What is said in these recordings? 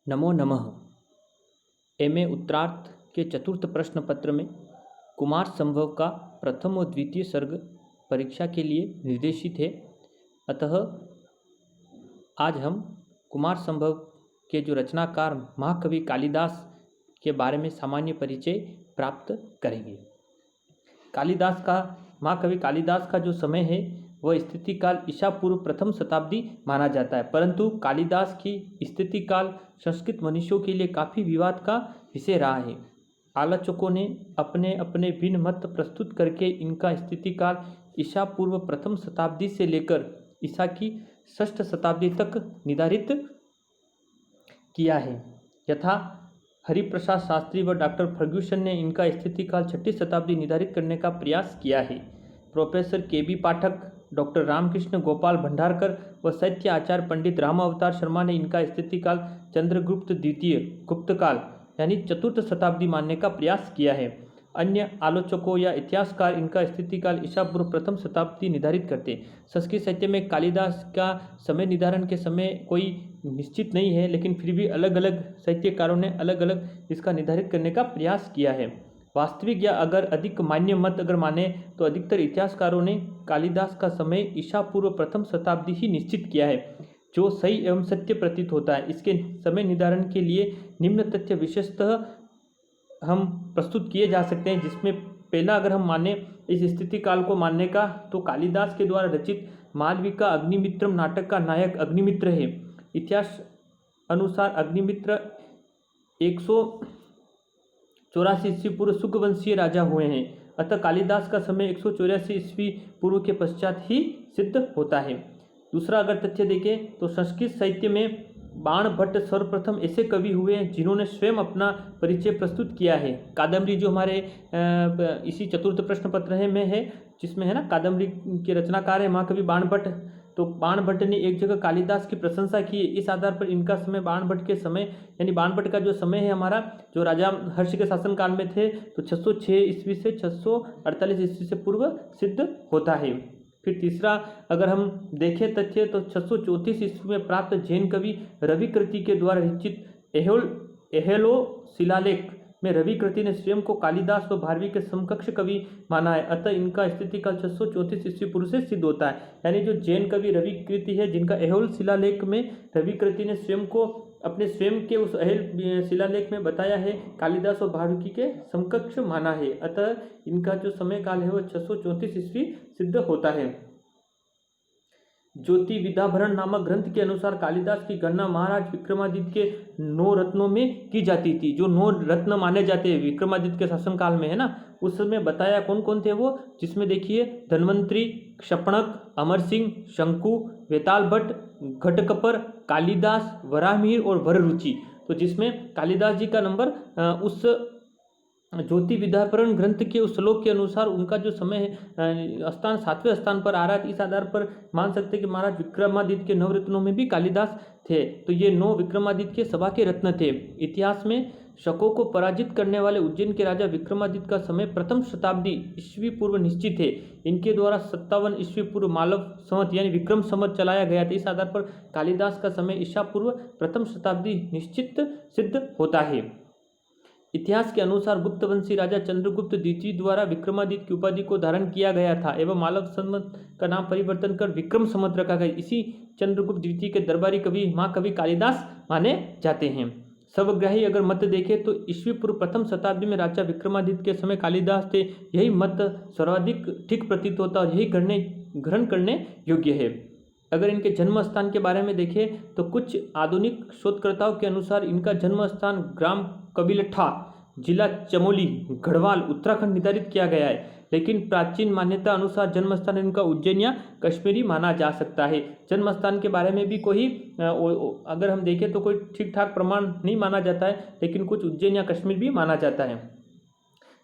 नमो नमः। एमए उत्तरार्ध के चतुर्थ प्रश्न पत्र में कुमार संभव का प्रथम और द्वितीय सर्ग परीक्षा के लिए निर्देशित है। अतः आज हम कुमार संभव के जो रचनाकार महाकवि कालिदास के बारे में सामान्य परिचय प्राप्त करेंगे। महाकवि कालिदास का जो समय है वह स्थिति काल ईसा पूर्व प्रथम शताब्दी माना जाता है, परंतु कालिदास की स्थिति काल संस्कृत मनुष्यों के लिए काफ़ी विवाद का विषय रहा है। आलोचकों ने अपने अपने भिन्न मत प्रस्तुत करके इनका स्थिति काल ईसा पूर्व प्रथम शताब्दी से लेकर ईसा की षष्ठ शताब्दी तक निर्धारित किया है। यथा हरिप्रसाद शास्त्री व डॉक्टर फर्ग्यूसन ने इनका स्थिति काल छठी शताब्दी निर्धारित करने का प्रयास किया है। प्रोफेसर के.बी. पाठक, डॉक्टर रामकृष्ण गोपाल भंडारकर व साहित्य आचार्य पंडित राम अवतार शर्मा ने इनका स्थिति काल चंद्रगुप्त द्वितीय गुप्त काल यानी चतुर्थ शताब्दी मानने का प्रयास किया है। अन्य आलोचकों या इतिहासकार इनका स्थिति काल ईसा पूर्व प्रथम शताब्दी निर्धारित करते। संस्कृत साहित्य में कालिदास का समय निर्धारण के समय कोई निश्चित नहीं है, लेकिन फिर भी अलग अलग साहित्यकारों ने अलग अलग इसका निर्धारित करने का प्रयास किया है। वास्तविक या अगर अधिक मान्य मत अगर माने तो अधिकतर इतिहासकारों ने कालिदास का समय ईसा पूर्व प्रथम शताब्दी ही निश्चित किया है, जो सही एवं सत्य प्रतीत होता है। इसके समय निर्धारण के लिए निम्न तथ्य विशेषतः हम प्रस्तुत किए जा सकते हैं, जिसमें पहला अगर हम माने इस स्थिति काल को मानने का तो कालिदास के द्वारा रचित मालविका अग्निमित्रम नाटक का नायक अग्निमित्र है। इतिहास अनुसार अग्निमित्र 184 ईस्वी पूर्व सुकवंशीय राजा हुए हैं, अतः कालिदास का समय 184 ईस्वी पूर्व के पश्चात ही सिद्ध होता है। दूसरा अगर तथ्य देखें तो संस्कृत साहित्य में बाण भट्ट सर्वप्रथम ऐसे कवि हुए हैं जिन्होंने स्वयं अपना परिचय प्रस्तुत किया है। कादम्बरी जो हमारे इसी चतुर्थ प्रश्न पत्र है जिसमें है ना, कादम्बरी के रचनाकार है महाकवि बाण भट्ट। तो बाण भट्ट ने एक जगह कालिदास की प्रशंसा की है। इस आधार पर इनका समय बाण भट्ट के समय यानी बाण भट्ट का जो समय है हमारा, जो राजा हर्ष के शासनकाल में थे, तो 606 ईस्वी से 648 ईस्वी से पूर्व सिद्ध होता है। फिर तीसरा अगर हम देखें तथ्य तो 634 ईस्वी में प्राप्त जैन कवि रवि कृति के द्वारा रचित एहेलो शिलालेख में रवि कृति ने स्वयं को कालिदास व भारवी के समकक्ष कवि माना है, अतः इनका स्थिति काल 634 ईस्वी पूर्व से सिद्ध होता है। यानी जो जैन कवि रवि कृति है, जिनका एहोल शिलालेख में रवि कृति ने स्वयं को अपने स्वयं के उस अहेल शिलालेख में बताया है कालिदास और भारवी के समकक्ष माना है, अतः इनका जो समय काल है वह 634 ईस्वी सिद्ध होता है। ज्योति विद्याभरण नामक ग्रंथ के अनुसार कालिदास की गणना महाराज विक्रमादित्य के 9 रत्नों में की जाती थी। जो 9 रत्न माने जाते हैं विक्रमादित्य के शासनकाल में है ना, उस समय बताया कौन कौन थे वो, जिसमें देखिए धन्वंतरी, क्षपणक, अमर सिंह, शंकु, वेताल भट्ट, घटकपर, कालिदास, वराहमिहिर और वररुचि। तो जिसमें कालिदास जी का नंबर उस ज्योति विद्याभरण ग्रंथ के उस श्लोक के अनुसार उनका जो समय है स्थान 7वें स्थान पर आ रहा है। इस आधार पर मान सकते हैं कि महाराज विक्रमादित्य के 9 रत्नों में भी कालिदास थे। तो ये 9 विक्रमादित्य के सभा के रत्न थे। इतिहास में शकों को पराजित करने वाले उज्जैन के राजा विक्रमादित्य का समय प्रथम शताब्दी ईस्वी पूर्व निश्चित है। इनके द्वारा 57 ईस्वी पूर्व मालव संवत यानी विक्रम संवत चलाया गया था। इस आधार पर कालिदास का समय ईसा पूर्व प्रथम शताब्दी निश्चित सिद्ध होता है। इतिहास के अनुसार गुप्तवंशी राजा चंद्रगुप्त द्वितीय द्वारा विक्रमादित्य की उपाधि को धारण किया गया था एवं मालव संवत का नाम परिवर्तन कर विक्रम संवत रखा गया। इसी चंद्रगुप्त द्वितीय के दरबारी कवि महाकवि कालिदास माने जाते हैं। सर्वग्राही अगर मत देखें तो ईस्वी पूर्व प्रथम शताब्दी में राजा विक्रमादित्य के समय कालिदास थे, यही मत सर्वाधिक ठीक प्रतीत होता और यही ग्रहण करने योग्य है। अगर इनके जन्म स्थान के बारे में देखें तो कुछ आधुनिक शोधकर्ताओं के अनुसार इनका जन्म स्थान ग्राम कबीलठा, जिला चमोली, गढ़वाल, उत्तराखंड निर्धारित किया गया है, लेकिन प्राचीन मान्यता अनुसार जन्म स्थान इनका उज्जैन या कश्मीरी माना जा सकता है। जन्म स्थान के बारे में भी कोई अगर हम देखें तो कोई ठीक ठाक प्रमाण नहीं माना जाता है, लेकिन कुछ उज्जैन या कश्मीर भी माना जाता है।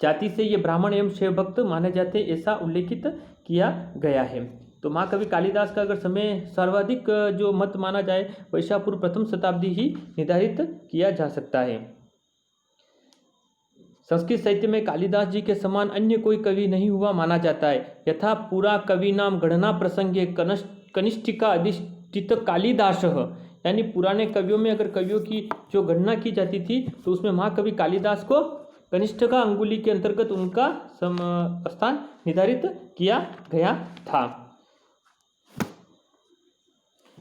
जाति से ये ब्राह्मण एवं शिव भक्त माने जाते हैं, ऐसा उल्लेखित किया गया है। तो महाकवि कालिदास का अगर समय सर्वाधिक जो मत माना जाए वैसा पूर्व प्रथम शताब्दी ही निर्धारित किया जा सकता है। संस्कृत साहित्य में कालिदास जी के समान अन्य कोई कवि नहीं हुआ माना जाता है। यथा पुरा कवि नाम गणना प्रसंगे कनिष्ठिका अधिष्ठित कालिदास यानी पुराने कवियों में अगर कवियों की जो गणना की जाती थी तो उसमें महाकवि कालिदास को कनिष्ठ का अंगुली के अंतर्गत उनका स्थान निर्धारित किया गया था।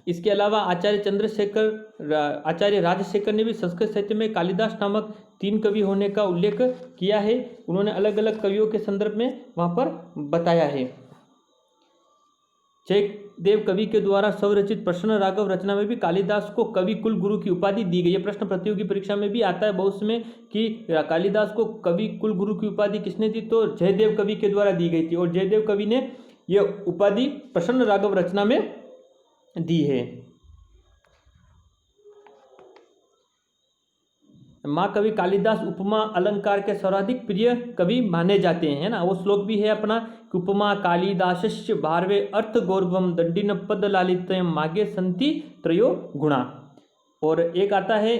इसके अलावा आचार्य राजशेखर ने भी संस्कृत साहित्य में कालिदास नामक 3 कवि होने का उल्लेख किया है। उन्होंने अलग अलग कवियों के संदर्भ में वहाँ पर बताया है। जयदेव कवि के द्वारा स्वरचित प्रश्न राघव रचना में भी कालिदास को कवि कुल गुरु की उपाधि दी गई है। प्रश्न प्रतियोगी परीक्षा में भी आता है बहुत में कि कालिदास को कवि कुल गुरु की उपाधि किसने दी, तो जयदेव कवि के द्वारा दी गई थी और जयदेव कवि ने यह उपाधि प्रश्न राघव रचना में दी है। महाकवि कालिदास उपमा अलंकार के सर्वाधिक प्रिय कवि माने जाते हैं, है ना। वो श्लोक भी है अपना कि उपमा कालिदासस्य भारवे अर्थ गौरवम दंडिन पद लालित्यम मागे संति त्रयो गुणा। और एक आता है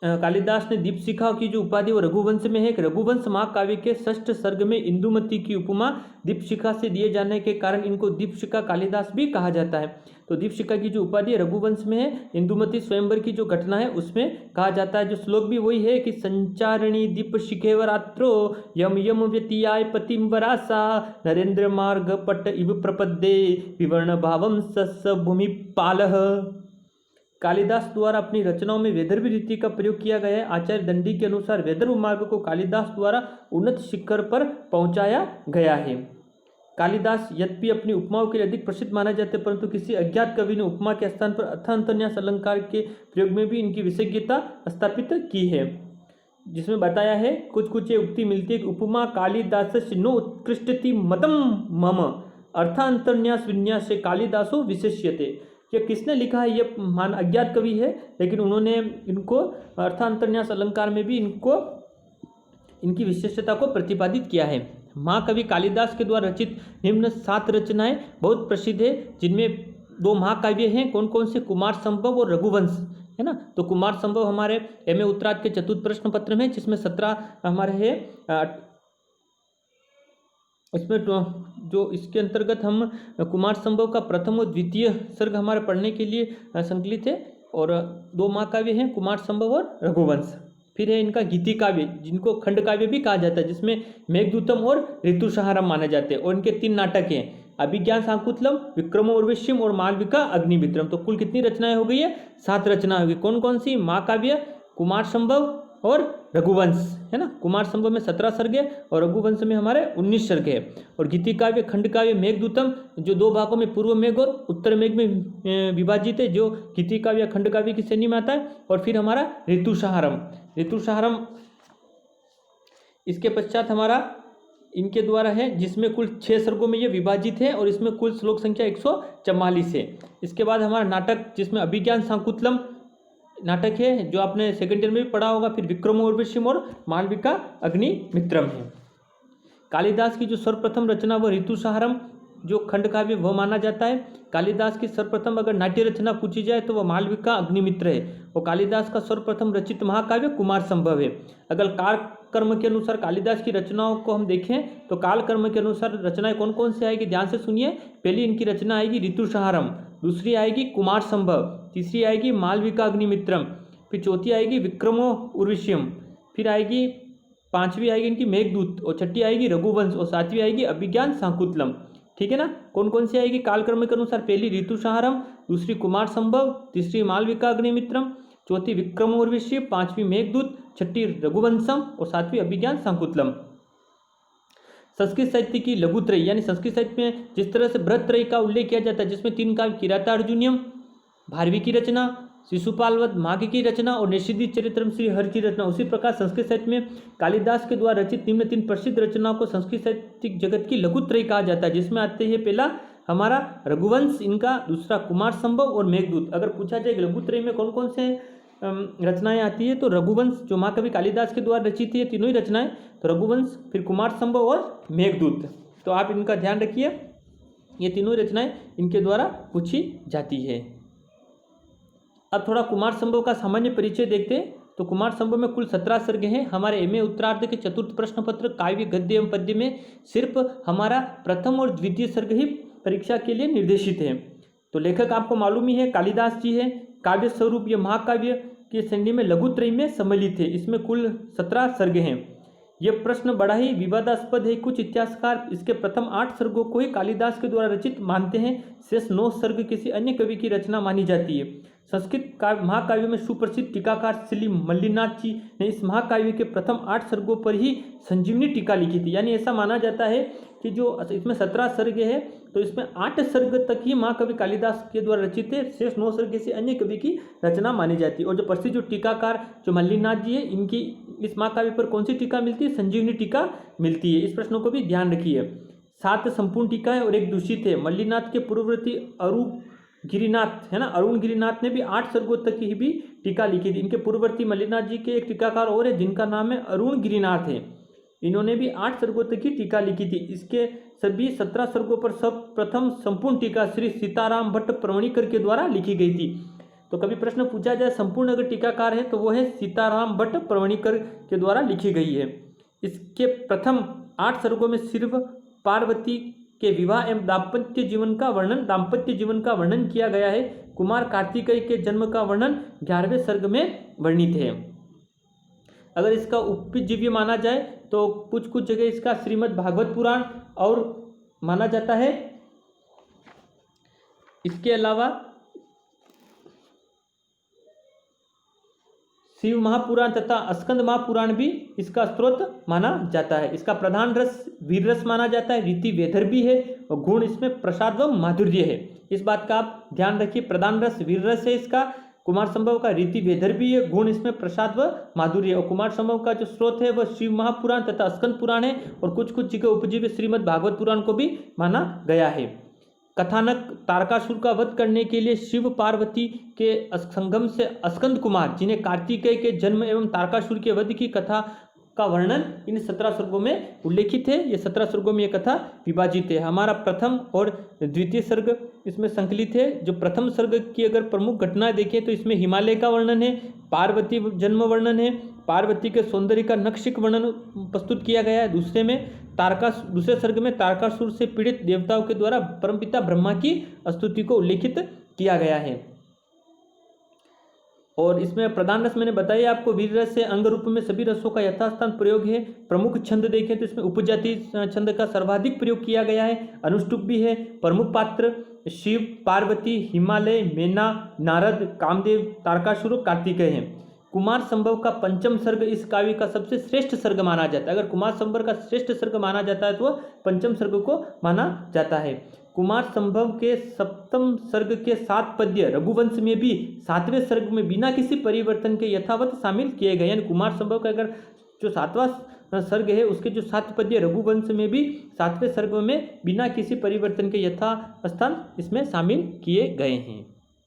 कालिदास ने दीपशिखा की जो उपाधि वो रघुवंश में है। रघुवंश महाकाव्य के 6ठ सर्ग में इंदुमती की उपमा दीपशिखा से दिए जाने के कारण इनको दीपशिखा कालिदास भी कहा जाता है। तो दीपशिखा की जो उपाधि रघुवंश में है, इंदुमती स्वयंवर की जो घटना है उसमें कहा जाता है। जो श्लोक भी वही है कि संचारिणी दीपशिखेवरात्रो यम यम व्यतियाय पतिम वरासा नरेंद्र मार्ग पट इव प्रपद्ये विवर्ण भावम सस भूमि पालह। कालिदास द्वारा अपनी रचनाओं में वैदर्भी रीति का प्रयोग किया गया है। आचार्य दंडी के अनुसार वैदर्भ मार्ग को कालिदास द्वारा उन्नत शिखर पर पहुंचाया गया है। कालिदास यद्यपि अपनी उपमाओं के लिए अधिक प्रसिद्ध माना जाते हैं, परंतु किसी अज्ञात कवि ने उपमा के स्थान पर अर्थांतरन्यास अलंकार के प्रयोग में भी इनकी विशेषज्ञता स्थापित की है, जिसमें बताया है कुछ ये उक्ति मिलती है कि उपमा कालिदास नो उत्कृष्टति मतम मम अर्थांतरन्यास विन्यास से कालिदासो विशेष्यते। ये किसने लिखा है, ये मान अज्ञात कवि है, लेकिन उन्होंने इनको अर्थांतरन्यास अलंकार में भी इनकी विशेषता को प्रतिपादित किया है। महाकवि कालिदास के द्वारा रचित निम्न 7 रचनाएं बहुत प्रसिद्ध है, जिनमें 2 महाकाव्य हैं। कौन कौन से, कुमार संभव और रघुवंश, है ना। तो कुमार संभव हमारे एम.ए. उत्तरार्ध के चतुर्थ प्रश्न पत्र में, जिसमें 17 हमारे है। इसमें जो इसके अंतर्गत हम कुमार संभव का प्रथम और द्वितीय सर्ग हमारे पढ़ने के लिए संकलित है। और 2 महाकाव्य हैं, कुमार संभव और रघुवंश। फिर है इनका गीति काव्य, जिनको खंड काव्य भी कहा जाता है, जिसमें मेघदूतम और ऋतुसंहारम माने जाते हैं। और इनके 3 नाटक हैं, अभिज्ञान शाकुंतलम, विक्रमो उर्वशीम और मालविका अग्निमित्रम। तो कुल कितनी रचनाएं हो गई है, 7 रचनाएं हो गई। कौन कौन सी, महाकाव्य, कुमार संभव और रघुवंश, है ना। कुमार संभव में 17 सर्ग है और रघुवंश में हमारे 19 सर्ग है। और गीति काव्य, खंड काव्य, मेघदूतम जो 2 भागों में पूर्व मेघ और उत्तर मेघ में विभाजित है, जो गीति काव्य खंड काव्य की श्रेणी में आता है। और फिर हमारा ऋतुसंहारम इसके पश्चात हमारा इनके द्वारा है, जिसमें कुल 6 सर्गों में ये विभाजित है और इसमें कुल श्लोक संख्या 144 है। इसके बाद हमारा नाटक, जिसमें अभिज्ञान शाकुंतलम नाटक है, जो आपने सेकंड ईयर में भी पढ़ा होगा। फिर विक्रमो उर्वशीम और मालविका अग्निमित्रम है। कालिदास की जो सर्वप्रथम रचना वह ऋतुसंहारम जो खंड काव्य वह माना जाता है। कालिदास की सर्वप्रथम अगर नाट्य रचना पूछी जाए तो वह मालविका अग्निमित्र है। और कालिदास का सर्वप्रथम रचित महाकाव्य कुमार संभव है। अगर काल कर्म के अनुसार कालिदास की रचनाओं को हम देखें तो काल कर्म के अनुसार रचनाएं कौन कौन सी आएगी, ध्यान से सुनिए। पहली इनकी रचना आएगी ऋतुसंहारम, दूसरी आएगी कुमार संभव, तीसरी आएगी मालविका अग्निमित्रम, फिर चौथी आएगी विक्रमो उर्वशीम, फिर आएगी 5वीं आएगी इनकी मेघदूत, और 6ठी आएगी रघुवंश, और 7वीं आएगी अभिज्ञान शाकुंतलम। ठीक है ना। कौन कौन सी आएगी कालक्रम के अनुसार, पहली ऋतुसंहारम, दूसरी कुमार संभव, तीसरी मालविका अग्निमित्रम, चौथी विक्रम उर्वशी, 5वीं मेघदूत, 6ठी रघुवंशम और 7वीं अभिज्ञान शाकुंतलम। संस्कृत साहित्य की लघुत्रयी, यानी संस्कृत साहित्य में जिस तरह से बृहत्त्रयी का उल्लेख किया जाता है, जिसमें 3 काव्य किरातार्जुनीयम, भारवी की रचना, शिशुपालवध माघ की रचना और निषिद्धि चरित्रम श्री हर की रचना, उसी प्रकार संस्कृत साहित्य में कालिदास के द्वारा रचित निम्न 3 प्रसिद्ध रचनाओं को संस्कृत साहित्यिक जगत की लघुत्रयी कहा जाता है, जिसमें आते हैं पहला हमारा रघुवंश, इनका दूसरा कुमार संभव और मेघदूत। अगर पूछा जाए कि लघुत्रयी में कौन कौन से रचनाएं आती है, तो रघुवंश जो महाकवि कालिदास के द्वारा रचित है, तीनों ही रचनाएं, तो रघुवंश, फिर कुमार संभव और मेघदूत। तो आप इनका ध्यान रखिए, ये तीनों रचनाएं इनके द्वारा पूछी जाती है। अब थोड़ा कुमार संभव का सामान्य परिचय देखते हैं। तो कुमार संभव में कुल 17 सर्ग हैं। हमारे एमए उत्तरार्ध के चतुर्थ प्रश्न पत्र काव्य गद्य एवं पद्य में सिर्फ हमारा प्रथम और द्वितीय सर्ग ही परीक्षा के लिए निर्देशित है। तो लेखक आपको मालूम ही है कालिदास जी है, काव्य स्वरूप ये महाकाव्य की श्रेणी में लघुत्रयी में सम्मिलित है। इसमें कुल 17 सर्ग हैं। यह प्रश्न बड़ा ही विवादास्पद है। कुछ इतिहासकार इसके प्रथम 8 सर्गों को ही कालिदास के द्वारा रचित मानते हैं। शेष 9 सर्ग किसी अन्य कवि की रचना मानी जाती है। संस्कृत महाकाव्य में सुप्रसिद्ध टीकाकार श्री मल्लिनाथ जी ने इस महाकाव्य के प्रथम 8 सर्गों पर ही संजीवनी टीका लिखी थी। यानी ऐसा माना जाता है कि जो इसमें 17 सर्ग है तो इसमें 8 सर्ग तक ही महाकवि कालिदास के द्वारा रचित है। शेष 9 सर्ग किसी अन्य कवि की रचना मानी जाती है। और जो प्रसिद्ध जो टीकाकार जो मल्लिनाथ जी है, इनकी इस महाकाव्य पर कौन सी टीका मिलती है? संजीवनी टीका मिलती है। इस प्रश्न को भी ध्यान रखिए। 7 संपूर्ण टीका है और 1 दूषित है। मल्लिनाथ के पूर्ववर्ती अरुण गिरिनाथ है ना, अरुण गिरिनाथ ने भी 8 सर्गों तक की भी टीका लिखी थी। इनके पूर्ववर्ती मल्लिनाथ जी के एक टीकाकार और है जिनका नाम है अरुण गिरिनाथ है। इन्होंने भी 8 सर्गों तक की टीका लिखी थी। इसके सभी 17 सर्गों पर सब प्रथम संपूर्ण टीका श्री सीताराम भट्ट प्रवणिकर के द्वारा लिखी गई थी। तो कभी प्रश्न पूछा जाए संपूर्ण अगर टीकाकार है तो वो है सीताराम भट्ट प्रवणिकर के द्वारा लिखी गई है। इसके प्रथम 8 सर्गों में सिर्फ पार्वती के विवाह एवं दाम्पत्य जीवन का वर्णन किया गया है। कुमार कार्तिकेय के जन्म का वर्णन 11वें सर्ग में वर्णित है। अगर इसका उपजीव्य माना जाए तो कुछ जगह इसका श्रीमद् भागवत पुराण और माना जाता है। इसके अलावा शिव महापुराण तथा स्कंद महापुराण भी इसका स्रोत माना जाता है। इसका प्रधान रस वीर रस माना जाता है। रीति वैदर्भी है और गुण इसमें प्रसाद व माधुर्य है। इस बात का आप ध्यान रखिए। प्रधान रस वीर रस है इसका। कुमार संभव का रीति वैदर्भी है। गुण इसमें प्रसाद व माधुर्य। और कुमार संभव का जो स्रोत है वह शिव महापुराण तथा स्कंद पुराण है। और कुछ जगह उपजीव्य श्रीमद् भागवत पुराण को भी माना गया है। कथानक तारकासुर का वध करने के लिए शिव पार्वती के संगम से स्कंद कुमार, जिन्हें कार्तिकेय के जन्म एवं तारकासुर के वध की कथा का वर्णन इन 17 सर्गों में उल्लेखित है। ये 17 सर्गों में ये कथा विभाजित है। हमारा प्रथम और द्वितीय सर्ग इसमें संकलित है। जो प्रथम सर्ग की अगर प्रमुख घटनाएं देखें तो इसमें हिमालय का वर्णन है, पार्वती जन्म वर्णन है, पार्वती के सौंदर्य का नक्षिक वर्णन प्रस्तुत किया गया है। दूसरे सर्ग में तारकासुर से पीड़ित देवताओं के द्वारा परमपिता ब्रह्मा की स्तुति को उल्लेखित किया गया है। और इसमें प्रधान रस मैंने बताया आपको, वीर रस से अंग रूप में सभी रसों का यथास्थान प्रयोग है। प्रमुख छंद देखें तो इसमें उपजाति छंद का सर्वाधिक प्रयोग किया गया है। अनुष्टुप भी है। प्रमुख पात्र शिव, पार्वती, हिमालय, मेना, नारद, कामदेव, तारकासुर, कार्तिकेय हैं। कुमार संभव का पंचम सर्ग इस काव्य का सबसे श्रेष्ठ सर्ग माना जाता है। अगर कुमार संभव का श्रेष्ठ सर्ग माना जाता है तो वह पंचम सर्ग को माना जाता है। कुमार संभव के सप्तम सर्ग के 7 पद्य रघुवंश में भी 7वें सर्ग में बिना किसी परिवर्तन के यथावत शामिल किए गए। यानी कुमार संभव का अगर जो 7वां सर्ग है उसके जो 7 पद्य रघुवंश में भी 7वें सर्ग में बिना किसी परिवर्तन के यथास्थान इसमें शामिल किए गए हैं।